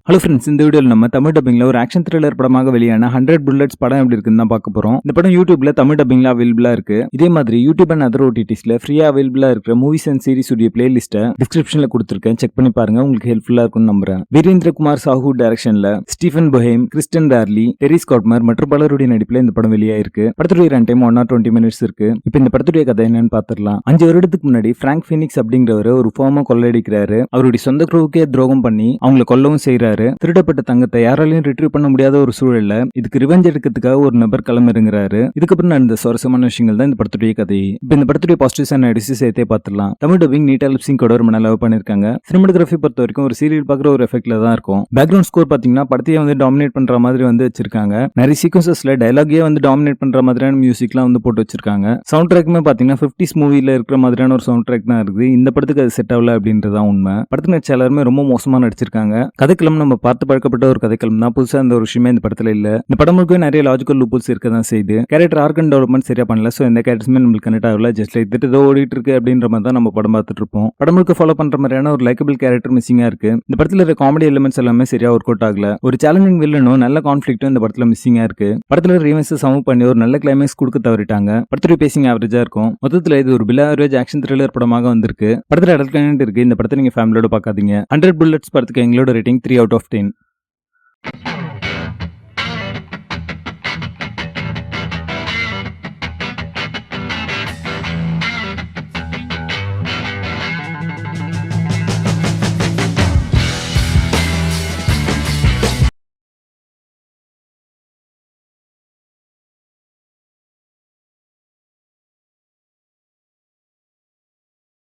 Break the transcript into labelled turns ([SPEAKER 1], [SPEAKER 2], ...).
[SPEAKER 1] Hello friends, இந்த வீடியோவில் நம்ம தமிழ் டப்பிங்ல ஒரு ஆக்ஷன் த்ரில்லர் படமாக வெளியான 100 புல்லட்ஸ் படம் எப்படி இருக்குன்னு தான் பார்க்க போறோம். இந்த படம் யூடியூப்ல தமிழ் டப்பிங்ல அவைலபிளா இருக்கு. இதே மாதிரி யூடியூப் அண்ட் அதர் ஓடிடிஸ்ல ஃப்ரீயா அவைலபிளா இருக்கிற மூவிஸ் அண்ட் சீரிஸ் உடைய பிளேலிஸ்ட்டை டிஸ்கிரிப்ஷன்ல கொடுத்துருக்கேன். செக் பண்ணி பாருங்க, உங்களுக்கு ஹெல்ப்ஃபுல்லா இருக்கும்னு நம்புறேன். வீரேந்திர குமார் சாஹூ டைரக்ஷன்ல ஸ்டீஃபன் பொஹேம், கிறிஸ்டன் டார்லி, டெரி ஸ்காட்மர் மற்றும் பலருடைய நடிப்புல இந்த படம் வெளியாயிருக்கு. படத்துடைய ரன் டைம் 120 மினிட்ஸ் இருக்கு. இப்போ இந்த படத்துடைய கதை என்னன்னு பார்த்துடலாம். 5 வருடத்துக்கு முன்னாடி பிராங்க் ஃபீனிக்ஸ் அப்படிங்கிறவர் ஒரு ஃபார்மை கொள்ளையடிக்கிறாரு. அவருடைய சொந்த குரூவுக்கே துரோகம் பண்ணி அவங்களை கொல்லவும் செய்யறாரு. திருடப்பட்ட தங்கத்தை யாராலையும் ரிட்ரீவ் பண்ண முடியாத ஒரு சூழல்ல இதுக்கு ரிவெஞ்ச் எடுக்கிறதுக்காக ஒரு நபர் களமிறங்குறாரு. இதுக்கப்புறம் நடந்த சுவாரஸ்யமான விஷயங்கள் தான் இந்த படத்துடைய கதை. இப்ப இந்த படத்துடைய பாசிட்டிவ்ஸ் அண்ட் நெகட்டிவ்ஸ் சேர்த்தே பார்த்துடலாம். தமிழ் டப்பிங் நீட்டா லிப்சிங் கூட ஒரு மணி லவ் பண்ணிருக்காங்க. சினிமாட்டோகிராஃபி பொறுத்த வரைக்கும் ஒரு சீரியல் பார்க்குற ஒரு எஃபெக்ட்ல தான் இருக்கும். பேக்ரவுண்ட் ஸ்கோர் பாத்தீங்கன்னா படத்தையே வந்து டாமினேட் பண்ற மாதிரி வந்து வச்சிருக்காங்க. நிறைய சீக்வன்சஸ்ல டயலாகே வந்து டாமினேட் பண்ற மாதிரியான மியூசிக்லாம் வந்து போட்டு வச்சிருக்காங்க. சவுண்ட் ட்ராக்குமே பாத்தீங்கன்னா 50s மூவில இருக்கிற மாதிரியான ஒரு சவுண்ட் ட்ராக் தான் இருக்குது. இந்த படத்துக்கு அது செட் ஆகல அப்படின்றதான் உண்மை. படத்துக்கு நடிச்ச எல்லாருமே ரொம்ப மோசமா நடிச்சிருக்காங்க. கதைக்களம் நம்ம பார்த்து பழக்கப்பட்ட ஒரு கதைக்களம் தான். புதுசா இந்த ஒரு விஷயமே இந்த படத்துல இல்ல. இந்த படம் முழுக்க நிறைய லாஜிக்கல் லூப்ஸ் இருக்க தான் செய்யுது. கேரக்டர் ஆர்க் அண்ட் டெவலப்மெண்ட் சரியா பண்ணல. சோ இந்த கேரக்டர்ஸுமே நம்மளுக்கு கனெக்ட் ஆகல. ஜஸ்ட் லைக் திட்டு ஏதோ ஓடிட்டு இருக்கு அப்படின்ற மாதிரி தான் நம்ம படம் பார்த்துட்டு இருப்போம். படம் முழுக்க ஃபாலோ பண்ற மாதிரியான ஒரு லைக்கபிள் கேரக்டர் மிஸ்ஸிங்கா இருக்கு. இந்த படத்துல இருக்க காமெடி எலிமெண்ட்ஸ் எல்லாமே சரியா ஒர்க் அவுட் ஆகல. ஒரு சேலஞ்சிங் வில்லனும் நல்ல கான்ஃபிளிக்டும் இந்த படத்துல மிஸ்ஸிங்கா இருக்கு. படத்துல ரீவன்ஸ் சமூவ் பண்ணி ஒரு நல்ல கிளைமேக்ஸ் கொடுக்க தவறிட்டாங்க. படத்துடைய பேசிங் ஆவரேஜா இருக்கும். மொத்தத்துல இது ஒரு பிலோ ஆவரேஜ் ஆக்ஷன் த்ரில்லர் படமாக வந்திருக்கு. படத்துல அடல்ட் கண்டென்ட் இருக்கு. இந்த படத்தை நீங்க ஃபேமிலியோட பார்க்காதீங்க. 100 புல்லட்ஸ் படத்துக்கு எங்களோட ரேட்டிங் 3 out of 10.